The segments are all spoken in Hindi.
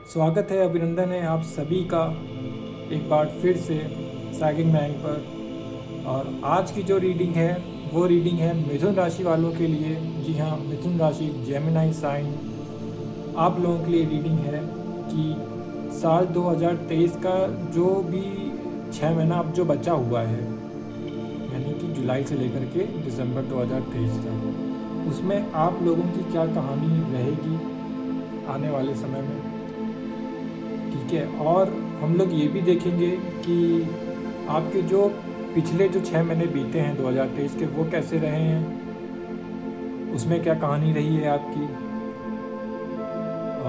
स्वागत है, अभिनंदन है आप सभी का एक बार फिर से सैगिंग मैन पर। और आज की जो रीडिंग है वो रीडिंग है मिथुन राशि वालों के लिए। जी हाँ, मिथुन राशि जेमिनी साइन आप लोगों के लिए रीडिंग है कि साल 2023 का जो भी 6 महीना अब जो बचा हुआ है, यानी कि जुलाई से लेकर के दिसंबर 2023 तक, उसमें आप लोगों की क्या कहानी रहेगी आने वाले समय में। ठीक है, और हम लोग ये भी देखेंगे कि आपके जो पिछले जो 6 महीने बीते हैं 2023 के, वो कैसे रहे हैं, उसमें क्या कहानी रही है आपकी।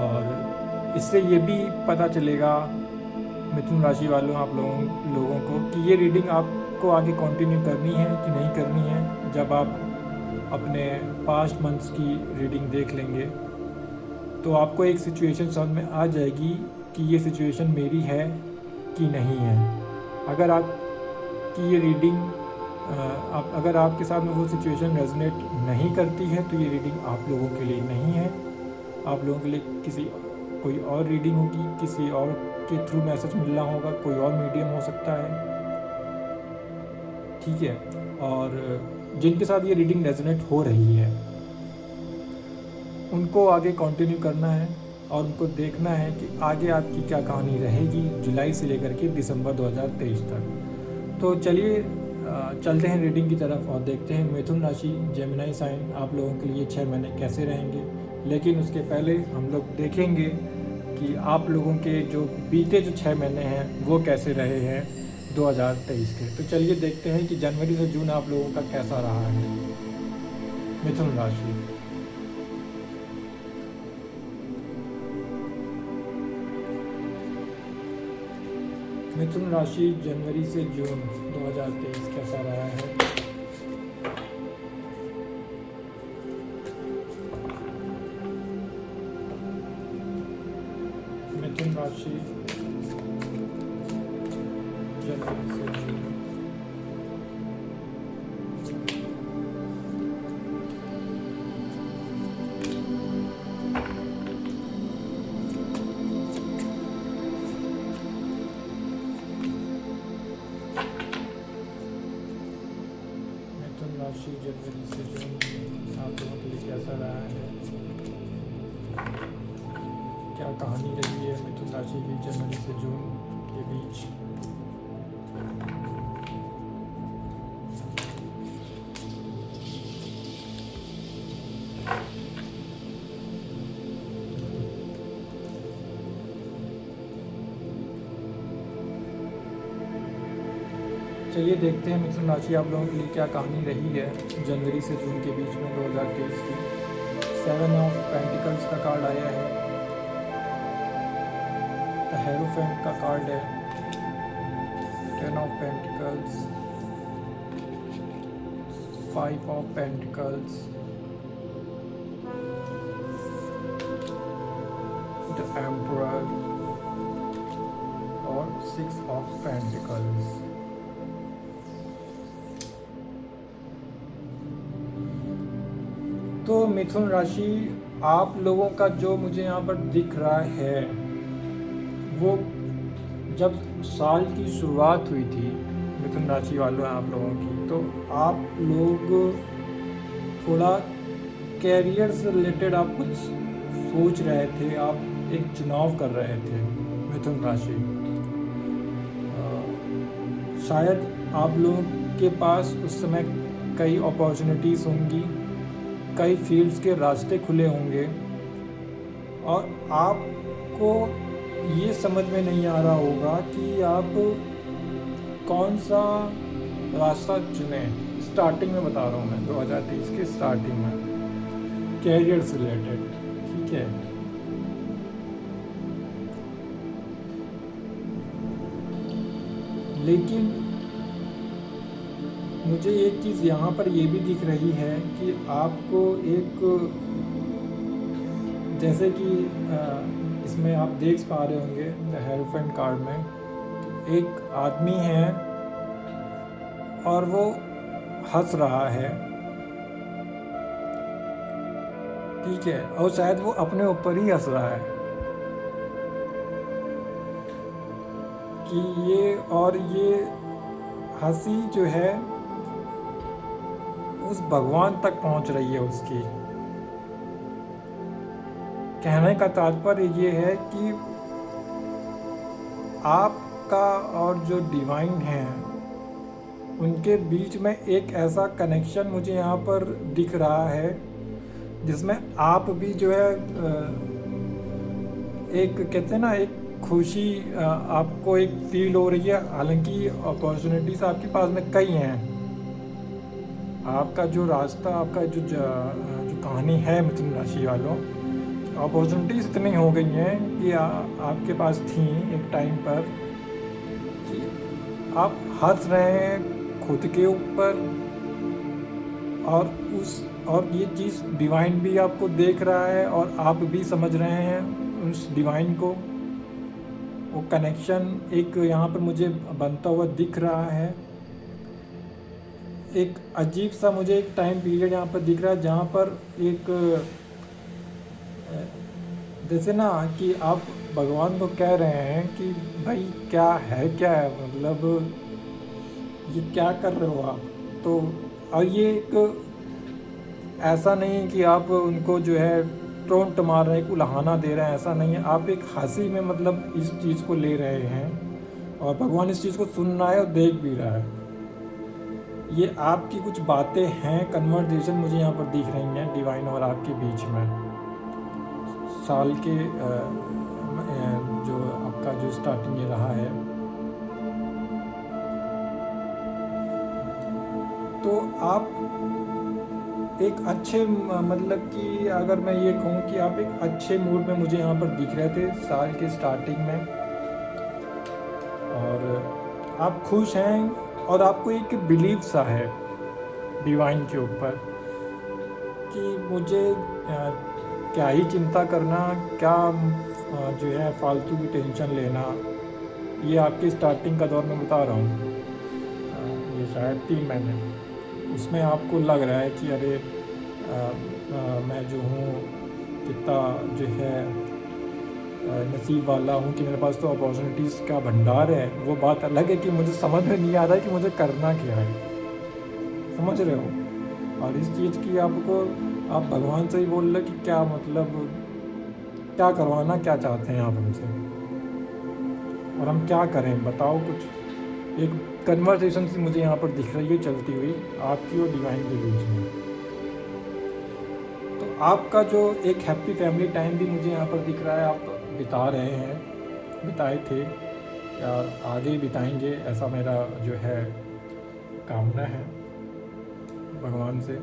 और इससे ये भी पता चलेगा मिथुन राशि वालों आप लोगों को कि ये रीडिंग आपको आगे कंटिन्यू करनी है कि नहीं करनी है। जब आप अपने पास्ट मंथ्स की रीडिंग देख लेंगे तो आपको एक सिचुएशन समझ में आ जाएगी कि ये सिचुएशन मेरी है कि नहीं है। अगर आपकी ये रीडिंग अगर आपके साथ में वो सिचुएशन रेजोनेट नहीं करती है तो ये रीडिंग आप लोगों के लिए नहीं है। आप लोगों के लिए कोई और रीडिंग होगी, किसी और के थ्रू मैसेज मिलना होगा, कोई और मीडियम हो सकता है। ठीक है, और जिनके साथ ये रीडिंग रेजोनेट हो रही है उनको आगे कंटिन्यू करना है और उनको देखना है कि आगे आपकी क्या कहानी रहेगी जुलाई से लेकर के दिसंबर 2023 तक। तो चलिए चलते हैं रीडिंग की तरफ और देखते हैं मिथुन राशि जेमिनी साइन आप लोगों के लिए 6 महीने कैसे रहेंगे। लेकिन उसके पहले हम लोग देखेंगे कि आप लोगों के जो बीते जो 6 महीने हैं वो कैसे रहे हैं 2023 के। तो चलिए देखते हैं कि जनवरी से जून आप लोगों का कैसा रहा है मिथुन राशि। मिथुन राशि जनवरी से जून 2023 कैसा रहा है। मिथुन राशि जनवरी से जून। मिथुन राशि जनवरी से जून आप लोगों के लिए कैसा रहा है, क्या कहानी रही है मिथुन राशि की जनवरी से जून के बीच। चलिए देखते हैं मिथुन राशि आप लोगों के लिए क्या कहानी रही है जनवरी से जून के बीच में 2023 की। 7 ऑफ पेंटिकल्स का कार्ड आया है, द हेरोफेंट का कार्ड है, 10 of pentacles, 5 of pentacles, the emperor और 6 ऑफ पेंटिकल्स। तो मिथुन राशि आप लोगों का जो मुझे यहाँ पर दिख रहा है वो जब साल की शुरुआत हुई थी मिथुन राशि वालों आप लोगों की, तो आप लोग थोड़ा कैरियर से रिलेटेड आप कुछ सोच रहे थे, आप एक चुनाव कर रहे थे मिथुन राशि। शायद आप लोगों के पास उस समय कई अपॉर्चुनिटीज़ होंगी, कई फील्ड्स के रास्ते खुले होंगे और आपको ये समझ में नहीं आ रहा होगा कि आप कौन सा रास्ता चुनें। स्टार्टिंग में बता रहा हूँ मैं, 2023 के स्टार्टिंग में कैरियर से रिलेटेड। ठीक है, लेकिन मुझे एक चीज़ यहाँ पर ये भी दिख रही है कि आपको एक, जैसे कि इसमें आप देख पा रहे होंगे द हेरोफेंट कार्ड में एक आदमी है और वो हंस रहा है। ठीक है, और शायद वो अपने ऊपर ही हंस रहा है। कि ये हंसी जो है उस भगवान तक पहुंच रही है उसकी। कहने का तात्पर्य ये है कि आपका और जो डिवाइन है उनके बीच में एक ऐसा कनेक्शन मुझे यहाँ पर दिख रहा है जिसमें आप भी जो है एक कहते हैं ना, एक खुशी आपको एक फील हो रही है। हालांकि अपॉर्चुनिटीज़ आपके पास में कई हैं, आपका जो रास्ता, आपका जो कहानी है मिथुन राशि वालों, अपॉर्चुनिटीज़ इतनी हो गई हैं कि आपके पास थी एक टाइम पर कि आप हंस रहे हैं खुद के ऊपर, और ये चीज़ डिवाइन भी आपको देख रहा है और आप भी समझ रहे हैं उस डिवाइन को। वो कनेक्शन एक यहाँ पर मुझे बनता हुआ दिख रहा है। एक अजीब सा मुझे एक टाइम पीरियड यहाँ पर दिख रहा है जहाँ पर एक जैसे ना कि आप भगवान को कह रहे हैं कि भाई क्या है मतलब ये क्या कर रहे हो आप। तो और ये एक ऐसा नहीं कि आप उनको जो है टोंट मार रहे हैं, उल्हाना दे रहे हैं, ऐसा नहीं है। आप एक हंसी में मतलब इस चीज़ को ले रहे हैं और भगवान इस चीज़ को सुन रहा है और देख भी रहा है। ये आपकी कुछ बातें हैं, कन्वर्सेशन मुझे यहाँ पर दिख रही हैं डिवाइन और आपके बीच में। साल के जो आपका जो स्टार्टिंग ये रहा है, तो आप एक अच्छे मतलब कि अगर मैं ये कहूँ कि आप एक अच्छे मूड में मुझे यहाँ पर दिख रहे थे साल के स्टार्टिंग में, और आप खुश हैं और आपको एक बिलीव सा है डिवाइन के ऊपर कि मुझे क्या ही चिंता करना, क्या जो है फालतू की टेंशन लेना। ये आपके स्टार्टिंग का दौर मैं बता रहा हूँ, ये शायद 3 महीने, उसमें आपको लग रहा है कि अरे मैं जो हूँ कितना जो है नसीब वाला हूँ कि मेरे पास तो अपॉर्चुनिटीज़ का भंडार है। वो बात अलग है कि मुझे समझ में नहीं आ रहा है कि मुझे करना क्या है, समझ रहे हो। और इस चीज़ की आपको आप भगवान से ही बोल रहे कि क्या मतलब क्या करवाना क्या चाहते हैं आप हमसे, और हम क्या करें बताओ कुछ। एक कन्वर्सेशन सी मुझे यहाँ पर दिख रही है चलती हुई आपकी और डिवाइन के बीच में। तो आपका जो एक हैप्पी फैमिली टाइम भी मुझे यहाँ पर दिख रहा है, आप बिता रहे हैं, बिताए थे और आगे बिताएंगे, ऐसा मेरा जो है कामना है भगवान से।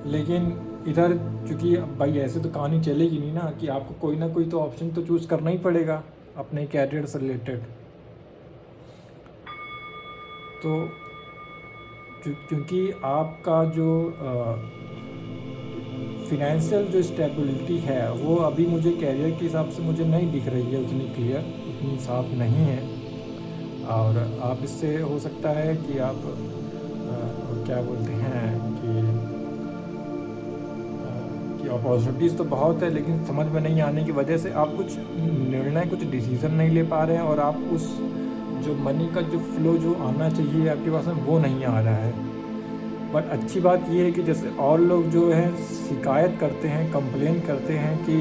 लेकिन इधर चूँकि भाई ऐसे तो कहानी चलेगी नहीं ना कि आपको कोई ना कोई तो ऑप्शन तो चूज़ करना ही पड़ेगा अपने कैरियर से रिलेटेड। तो क्योंकि आपका जो फिनेंशियल जो स्टेबिलिटी है वो अभी मुझे कैरियर के हिसाब से मुझे नहीं दिख रही है उतनी क्लियर, उतनी साफ नहीं है। और आप इससे हो सकता है कि आप क्या बोलते हैं कि अपॉर्चुनिटीज़ तो बहुत है लेकिन समझ में नहीं आने की वजह से आप कुछ निर्णय, कुछ डिसीज़न नहीं ले पा रहे हैं, और आप उस जो मनी का जो फ्लो जो आना चाहिए आपके पास में वो नहीं आ रहा है। बट अच्छी बात ये है कि जैसे और लोग जो है शिकायत करते हैं, कंप्लेन करते हैं कि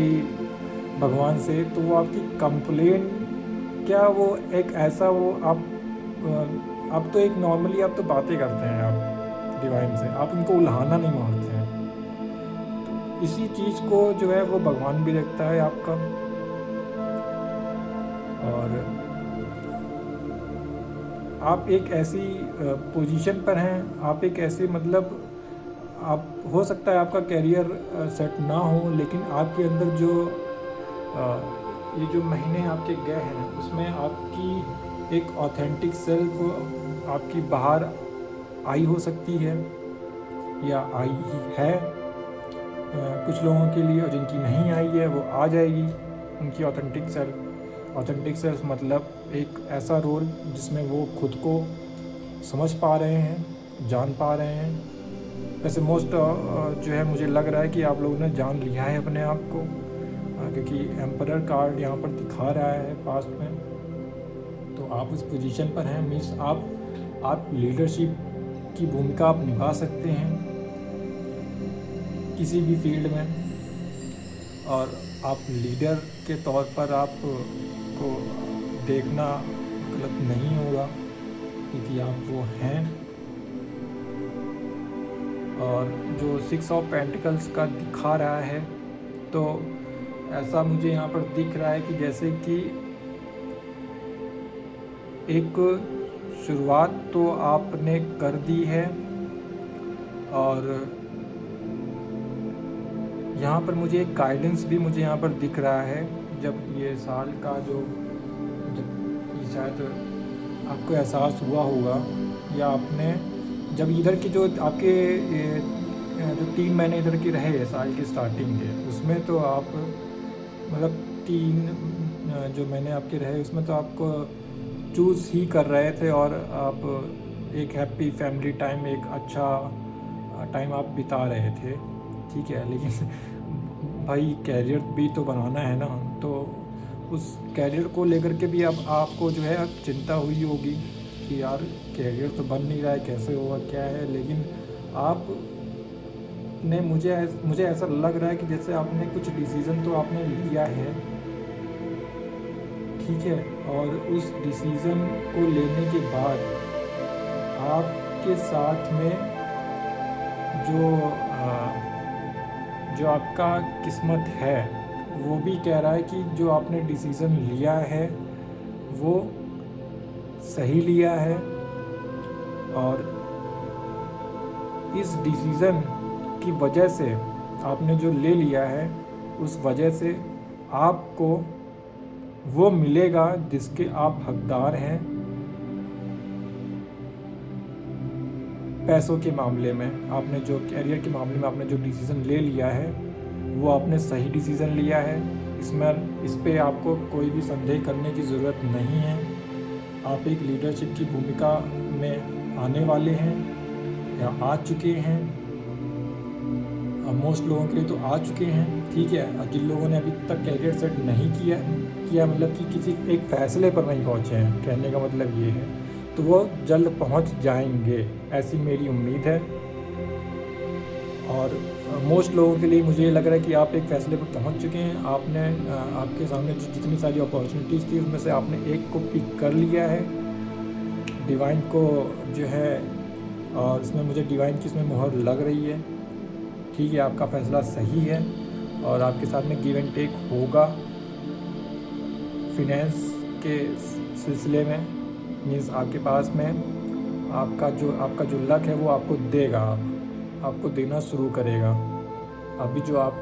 भगवान से, तो वो आपकी कंप्लेन क्या, वो एक ऐसा वो आप तो एक नॉर्मली आप तो बातें करते हैं आप डिवाइन से, आप उनको उल्हाना नहीं मारते हैं। तो इसी चीज़ को जो है वो भगवान भी देखता है आपका। और आप एक ऐसी पोजीशन पर हैं, आप एक ऐसे मतलब आप हो सकता है आपका कैरियर सेट ना हो, लेकिन आपके अंदर जो ये जो महीने आपके गए हैं उसमें आपकी एक ऑथेंटिक सेल्फ आपकी बाहर आई हो सकती है या आई ही है कुछ लोगों के लिए, और जिनकी नहीं आई है वो आ जाएगी उनकी ऑथेंटिक सेल्फ। ऑथेंटिक सेल्फ मतलब एक ऐसा रोल जिसमें वो खुद को समझ पा रहे हैं, जान पा रहे हैं। वैसे मोस्ट जो है मुझे लग रहा है कि आप लोगों ने जान लिया है अपने आप को, क्योंकि एम्परर कार्ड यहाँ पर दिखा रहा है पास्ट में। तो आप उस पोजीशन पर हैं, मीन्स आप लीडरशिप की भूमिका आप निभा सकते हैं किसी भी फील्ड में, और आप लीडर के तौर पर आप को देखना गलत नहीं होगा, क्योंकि आप वो हैं। और जो 6 ऑफ पेंटिकल्स का दिखा रहा है, तो ऐसा मुझे यहाँ पर दिख रहा है कि जैसे कि एक शुरुआत तो आपने कर दी है, और यहाँ पर मुझे एक गाइडेंस भी मुझे यहाँ पर दिख रहा है। जब ये साल का जब ये शायद आपको एहसास हुआ होगा, या आपने जब इधर की जो आपके जो 3 महीने इधर की रहे साल की स्टार्टिंग के, उसमें तो आप मतलब 3 जो महीने आपके रहे उसमें तो आपको चूज़ ही कर रहे थे, और आप एक हैप्पी फैमिली टाइम, एक अच्छा टाइम आप बिता रहे थे, ठीक है। लेकिन भाई कैरियर भी तो बनाना है ना, तो उस कैरियर को लेकर के भी अब आपको जो है चिंता हुई होगी कि यार कैरियर तो बन नहीं रहा है, कैसे होगा, क्या है। लेकिन आप ने मुझे ऐसा लग रहा है कि जैसे आपने कुछ डिसीज़न तो आपने लिया है, ठीक है, और उस डिसीज़न को लेने के बाद आपके साथ में जो आपका किस्मत है वो भी कह रहा है कि जो आपने डिसीज़न लिया है वो सही लिया है, और इस डिसीज़न की वजह से आपने जो ले लिया है उस वजह से आपको वो मिलेगा जिसके आप हकदार हैं। पैसों के मामले में आपने जो कैरियर के मामले में आपने जो डिसीज़न ले लिया है वो आपने सही डिसीज़न लिया है, इस पे आपको कोई भी संदेह करने की ज़रूरत नहीं है। आप एक लीडरशिप की भूमिका में आने वाले हैं या आ चुके हैं, मोस्ट लोगों के लिए तो आ चुके हैं, ठीक है। और जिन लोगों ने अभी तक कैरियर सेट नहीं किया मतलब कि किसी एक फ़ैसले पर नहीं पहुँचे हैं, कहने का मतलब ये है, तो वो जल्द पहुँच जाएंगे, ऐसी मेरी उम्मीद है। और मोस्ट लोगों के लिए मुझे ये लग रहा है कि आप एक फ़ैसले पर पहुँच चुके हैं। आपने आपके सामने जितनी सारी अपॉर्चुनिटीज़ थी उसमें से आपने एक को पिक कर लिया है, डिवाइन को जो है, और इसमें मुझे डिवाइन की इसमें मुहर लग रही है, ठीक है। आपका फ़ैसला सही है और आपके साथ में गिव एंड टेक होगा फिनेंस के सिलसिले में, मीन्स आपके पास में आपका जो लक है वो आपको देगा, आपको देना शुरू करेगा। अभी जो आप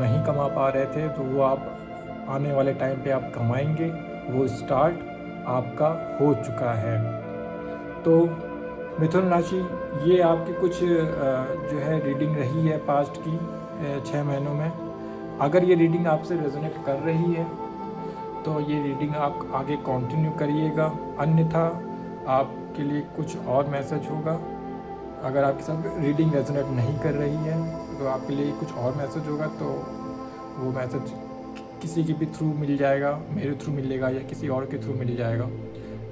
नहीं कमा पा रहे थे तो वो आप आने वाले टाइम पे आप कमाएंगे, वो स्टार्ट आपका हो चुका है। तो मिथुन राशि, ये आपकी कुछ जो है रीडिंग रही है पास्ट की 6 महीनों में। अगर ये रीडिंग आपसे रेजोनेट कर रही है तो ये रीडिंग आप आगे कंटिन्यू करिएगा, अन्यथा आपके लिए कुछ और मैसेज होगा। अगर आपके साथ रीडिंग रेजोनेट नहीं कर रही है तो आपके लिए कुछ और मैसेज होगा, तो वो मैसेज किसी के भी थ्रू मिल जाएगा, मेरे थ्रू मिलेगा या किसी और के थ्रू मिल जाएगा,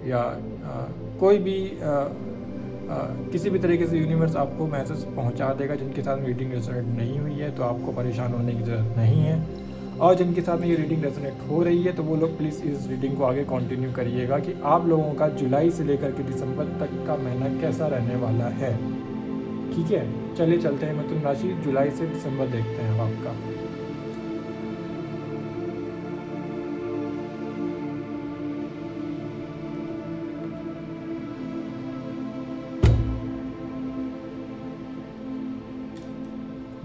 या कोई भी किसी भी तरीके से यूनिवर्स आपको मैसेज पहुंचा देगा। जिनके साथ रीडिंग रेजोनेट नहीं हुई है तो आपको परेशान होने की ज़रूरत नहीं है, और जिनके साथ में ये रीडिंग रेजोनेट हो रही है तो वो लोग प्लीज़ इस रीडिंग को आगे कंटिन्यू करिएगा कि आप लोगों का जुलाई से लेकर के दिसंबर तक का महीना कैसा रहने वाला है, ठीक है। चलिए चलते हैं मिथुन राशि, जुलाई से दिसंबर देखते हैं आपका।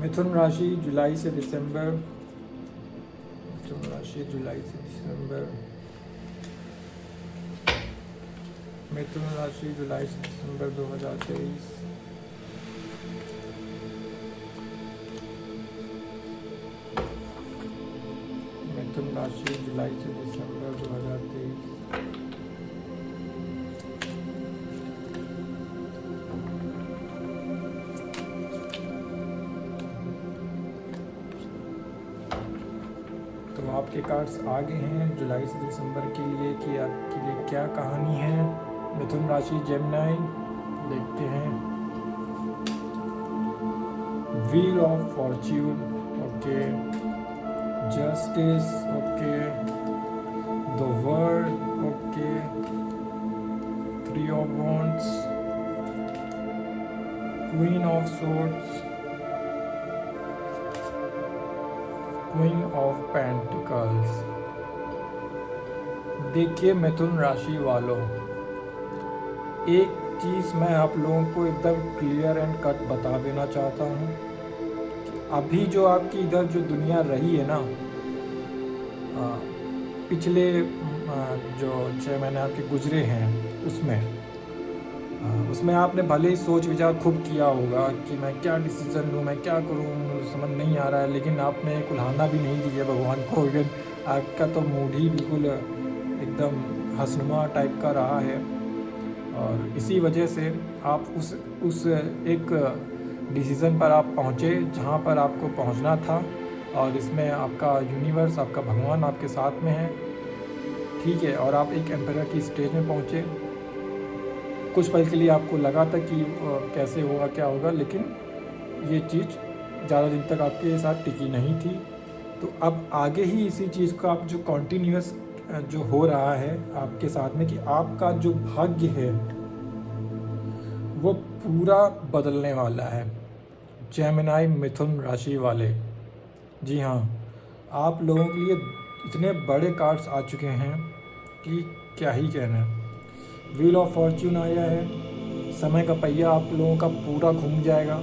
मिथुन राशि जुलाई से दिसंबर, मिथुन राशि जुलाई से दिसंबर, मिथुन राशि जुलाई से दिसंबर 2023। मिथुन राशि जुलाई से दिसंबर 2023। तो आपके कार्ड्स आ गए हैं जुलाई से दिसंबर के लिए कि आपके लिए क्या कहानी है। मिथुन राशि जेमिनी, देखते हैं। Wheel of Fortune, okay. Justice, okay. The world, okay. Three of wands, queen of swords, queen of pentacles. देखिए मिथुन राशि वालों, एक चीज़ मैं आप लोगों को एकदम क्लियर एंड कट बता देना चाहता हूँ कि अभी जो आपकी इधर जो दुनिया रही है ना, पिछले जो 6 महीने आपके गुजरे हैं उसमें आपने भले ही सोच विचार खूब किया होगा कि मैं क्या डिसीज़न लूँ, मैं क्या करूँ, मुझे समझ नहीं आ रहा है, लेकिन आपने एक उल्हाना भी नहीं दिया भगवान को। इवन आपका तो मूड ही बिल्कुल एकदम हंसनुमा टाइप का रहा है, और इसी वजह से आप उस एक डिसीज़न पर आप पहुँचे जहाँ पर आपको पहुँचना था, और इसमें आपका यूनिवर्स, आपका भगवान आपके साथ में है, ठीक है। और आप एक एम्पायर की स्टेज में पहुँचे। कुछ पल के लिए आपको लगा था कि कैसे होगा, क्या होगा, लेकिन ये चीज़ ज़्यादा दिन तक आपके साथ टिकी नहीं थी। तो अब आगे ही इसी चीज़ का आप जो कॉन्टीन्यूअस जो हो रहा है आपके साथ में, कि आपका जो भाग्य है वो पूरा बदलने वाला है। जेमिनी मिथुन राशि वाले, जी हाँ, आप लोगों के लिए इतने बड़े कार्ड्स आ चुके हैं कि क्या ही कहना है। व्हील ऑफ फॉर्च्यून आया है, समय का पहिया आप लोगों का पूरा घूम जाएगा।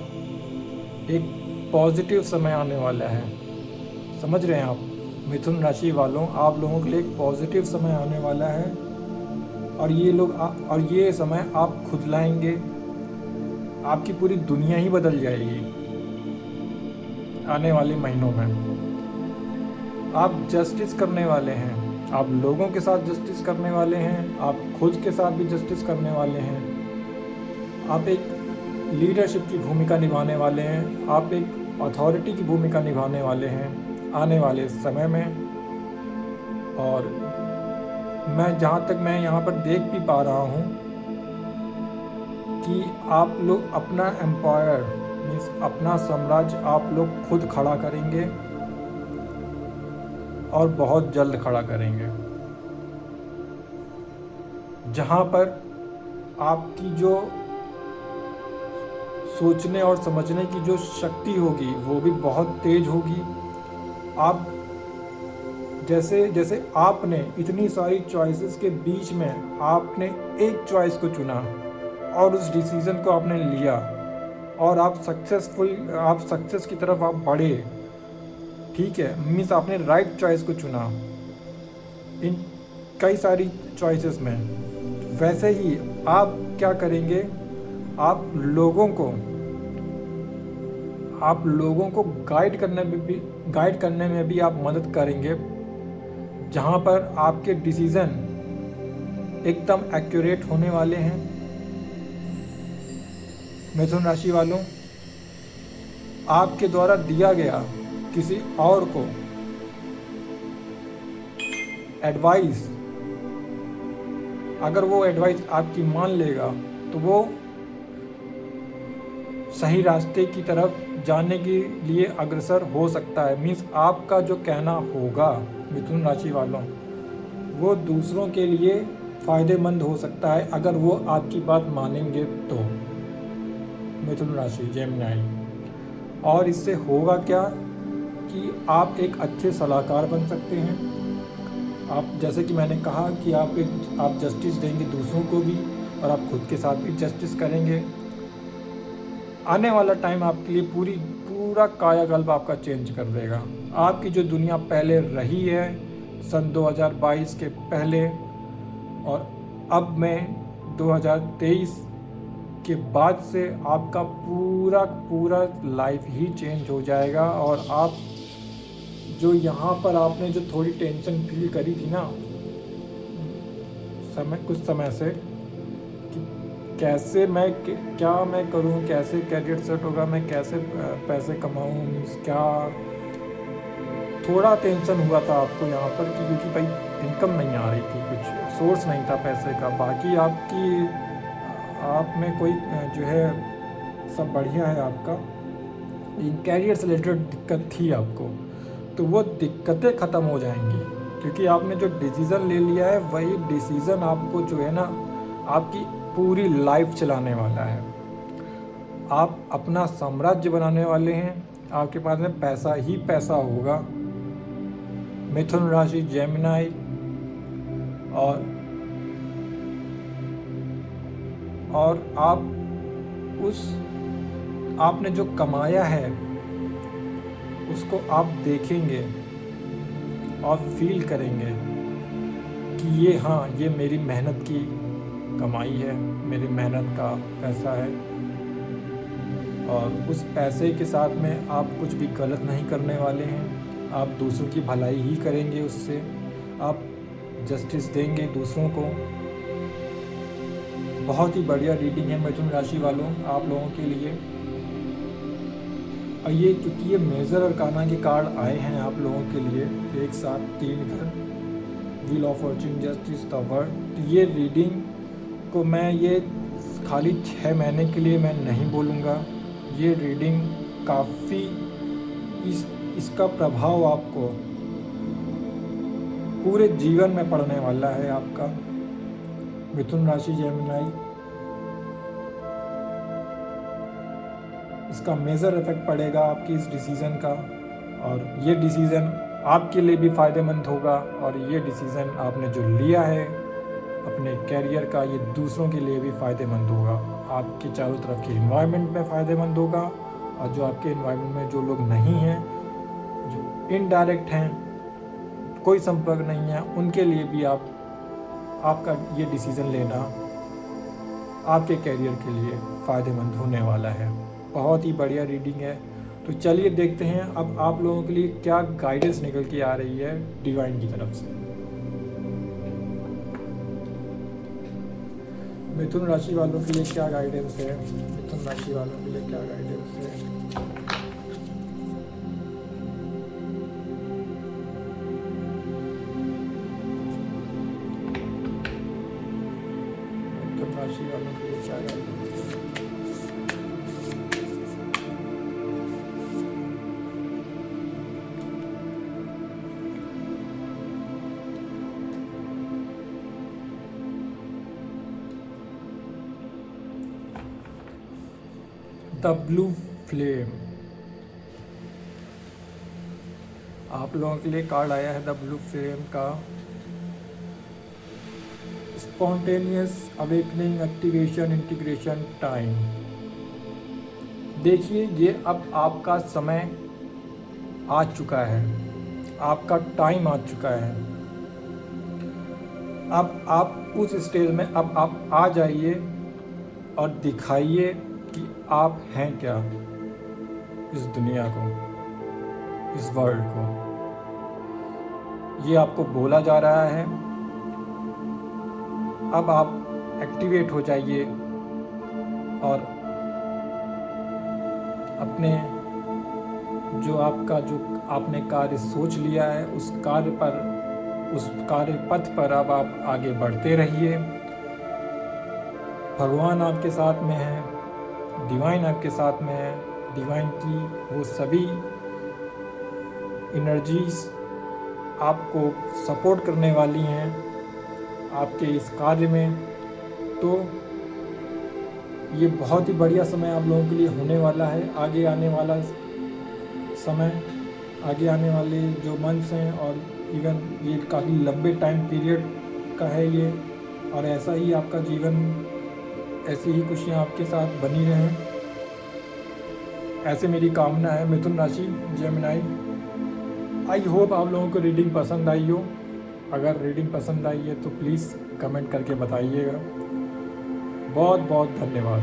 एक पॉजिटिव समय आने वाला है, समझ रहे हैं आप मिथुन राशि वालों, आप लोगों के लिए एक पॉजिटिव समय आने वाला है। और ये समय आप खुद लाएंगे, आपकी पूरी दुनिया ही बदल जाएगी आने वाले महीनों में। आप जस्टिस करने वाले हैं, आप लोगों के साथ जस्टिस करने वाले हैं, आप खुद के साथ भी जस्टिस करने वाले हैं। आप एक लीडरशिप की भूमिका निभाने वाले हैं, आप एक अथॉरिटी की भूमिका निभाने वाले हैं आने वाले समय में। और मैं जहाँ तक मैं यहाँ पर देख भी पा रहा हूँ कि आप लोग अपना एम्पायर मीन्स अपना साम्राज्य आप लोग खुद खड़ा करेंगे, और बहुत जल्द खड़ा करेंगे। जहाँ पर आपकी जो सोचने और समझने की जो शक्ति होगी वो भी बहुत तेज होगी। आप जैसे जैसे आपने इतनी सारी चॉइसेस के बीच में आपने एक चॉइस को चुना और उस डिसीज़न को आपने लिया, और आप सक्सेस की तरफ आप बढ़े, ठीक है। मीन्स आपने राइट चॉइस को चुना इन कई सारी चॉइसेस में। वैसे ही आप क्या करेंगे, आप लोगों को गाइड करने में भी आप मदद करेंगे, जहाँ पर आपके डिसीज़न एकदम एक्यूरेट होने वाले हैं। मिथुन राशि वालों, आपके द्वारा दिया गया किसी और को एडवाइस, अगर वो एडवाइस आपकी मान लेगा तो वो सही रास्ते की तरफ जाने के लिए अग्रसर हो सकता है। मीन्स आपका जो कहना होगा मिथुन राशि वालों, वो दूसरों के लिए फ़ायदेमंद हो सकता है अगर वो आपकी बात मानेंगे तो, मिथुन राशि जेमिनी। और इससे होगा क्या कि आप एक अच्छे सलाहकार बन सकते हैं। आप जैसे कि मैंने कहा कि आप जस्टिस देंगे दूसरों को भी, और आप खुद के साथ भी जस्टिस करेंगे। आने वाला टाइम आपके लिए पूरा कायाकल्प आपका चेंज कर देगा। आपकी जो दुनिया पहले रही है सन 2022 के पहले, और अब में 2023 के बाद से आपका पूरा लाइफ ही चेंज हो जाएगा। और आप जो यहाँ पर आपने जो थोड़ी टेंशन फील करी थी ना कुछ समय से, कि कैसे क्या मैं करूँ, कैसे कैरियर सेट होगा, मैं कैसे पैसे कमाऊँ, मीन्स क्या थोड़ा टेंशन हुआ था आपको यहाँ पर कि क्योंकि भाई इनकम नहीं आ रही थी, कुछ सोर्स नहीं था पैसे का। बाकी आप में कोई जो है सब बढ़िया है आपका, इन कैरियर से रिलेटेड दिक्कत थी आपको, तो वो दिक्कतें ख़त्म हो जाएंगी, क्योंकि आपने जो डिसीज़न ले लिया है वही डिसीज़न आपको जो है ना आपकी पूरी लाइफ चलाने वाला है। आप अपना साम्राज्य बनाने वाले हैं, आपके पास में पैसा ही पैसा होगा। मिथुन राशि, जेमिनाई, और आपने जो कमाया है उसको आप देखेंगे और फील करेंगे कि ये मेरी मेहनत की कमाई है, मेरी मेहनत का पैसा है, और उस पैसे के साथ में आप कुछ भी गलत नहीं करने वाले हैं। आप दूसरों की भलाई ही करेंगे, उससे आप जस्टिस देंगे दूसरों को। बहुत ही बढ़िया रीडिंग है मिथुन राशि वालों आप लोगों के लिए। और ये क्योंकि ये मेजर अरकाना के कार्ड आए हैं आप लोगों के लिए एक साथ 3 इधर, wheel of Fortune, justice, the world, तो ये रीडिंग को मैं ये खाली 6 महीने के लिए मैं नहीं बोलूँगा। ये रीडिंग काफ़ी इसका प्रभाव आपको पूरे जीवन में पड़ने वाला है आपका। मिथुन राशि, जेमिनाई, इसका मेजर इफेक्ट पड़ेगा आपकी इस डिसीज़न का, और ये डिसीज़न आपके लिए भी फ़ायदेमंद होगा, और ये डिसीज़न आपने जो लिया है अपने कैरियर का, ये दूसरों के लिए भी फ़ायदेमंद होगा। आपके चारों तरफ के इन्वायरमेंट में फ़ायदेमंद होगा, और जो आपके इन्वायरमेंट में जो लोग नहीं हैं, जो इनडायरेक्ट हैं, कोई संपर्क नहीं है, उनके लिए भी आपका ये डिसीज़न लेना आपके कैरियर के लिए फ़ायदेमंद होने वाला है। बहुत ही बढ़िया रीडिंग है। तो चलिए देखते हैं अब आप लोगों के लिए क्या गाइडेंस निकल के आ रही है डिवाइन की तरफ से। मिथुन राशि वालों के लिए क्या गाइडेंस है? मिथुन राशि वालों के लिए क्या गाइडेंस है? मिथुन राशि वालों के लिए क्या गाइडेंस है? द ब्लू फ्लेम, आप लोगों के लिए कार्ड आया है द ब्लू फ्लेम का। Spontaneous awakening, activation, integration, time. देखिए ये अब आपका समय आ चुका है, आपका टाइम आ चुका है। अब आप उस स्टेज में अब आप आ जाइए और दिखाइए कि आप हैं क्या इस दुनिया को, इस वर्ल्ड को। ये आपको बोला जा रहा है। अब आप एक्टिवेट हो जाइए और अपने जो आपने कार्य सोच लिया है उस कार्य पथ पर अब आप आगे बढ़ते रहिए। भगवान आपके साथ में है, डिवाइन आपके साथ में है। डिवाइन की वो सभी एनर्जीज आपको सपोर्ट करने वाली हैं आपके इस कार्य में। तो ये बहुत ही बढ़िया समय आप लोगों के लिए होने वाला है। आगे आने वाला समय, आगे आने वाले जो मंथ्स हैं, और इवन ये काफ़ी लंबे टाइम पीरियड का है ये, और ऐसा ही आपका जीवन, ऐसी ही खुशियाँ आपके साथ बनी रहें, ऐसे मेरी कामना है। मिथुन राशि, जेमिनाई, आई होप आप लोगों को रीडिंग पसंद आई हो। अगर रीडिंग पसंद आई है तो प्लीज़ कमेंट करके बताइएगा। बहुत बहुत धन्यवाद।